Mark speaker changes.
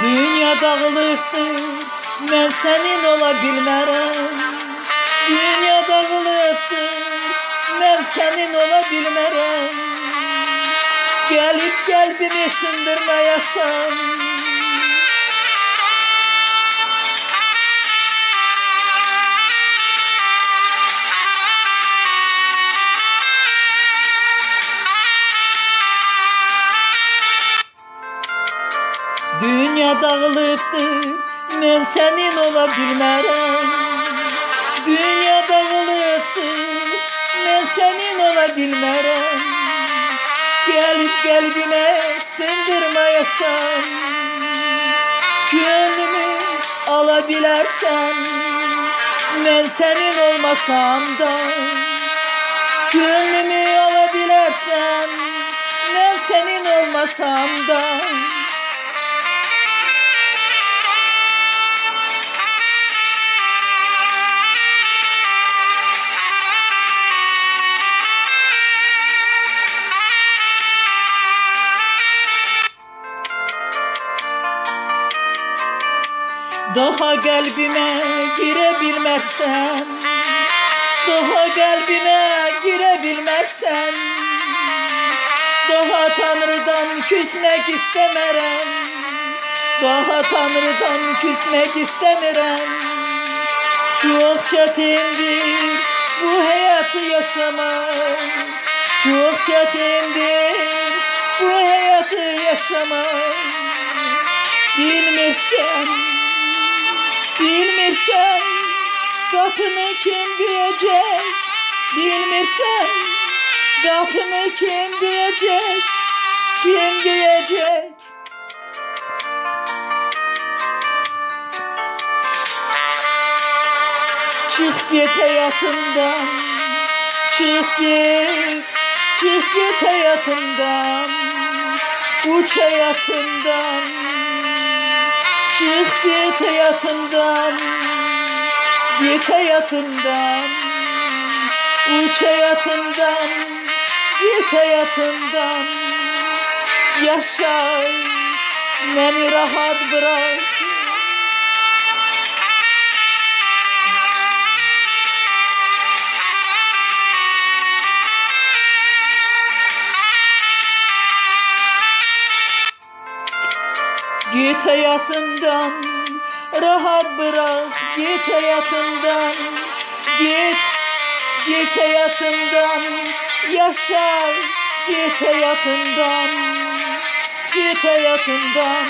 Speaker 1: Dünya dağılıqdır, mən sənin ola bilmərəm. Dünya dağılıqdır, mən sənin ola bilmərəm. Gəlib qəlbimi sındırmayasan. Dünya dağılıqdır, mən sənin ola bilmərəm. Dünya dağılıqdır, mən sənin ola bilmərəm. Gəlib qəlbimə sındırmayasan. Gönlümü ala bilərsən, mən sənin olmasam da. Gönlümü ala bilərsən, mən sənin olmasam da. Daha qəlbimə girə bilmərsən, daha qəlbimə girə bilmərsən. Daha Tanrıdan küsmək istəmərəm, daha Tanrıdan küsmək istəmirəm. Çox çətindir bu həyatı yaşamaq, çox çətindir bu həyatı yaşamaq. Bilmirsən, qapını kim döyəcək? Bilmirsən, qapını kim döyəcək? Kim döyəcək? Çıx get həyatımdan, çıx get həyatımdan, uç həyatımdan. Çıx get həyatımdan, get həyatımdan, uç həyatımdan, get həyatımdan. Yaşa, məni rahat bırak. Git hayatımdan, rahat bırak. Git hayatımdan, git hayatımdan. Yaşa, git hayatımdan, git hayatımdan.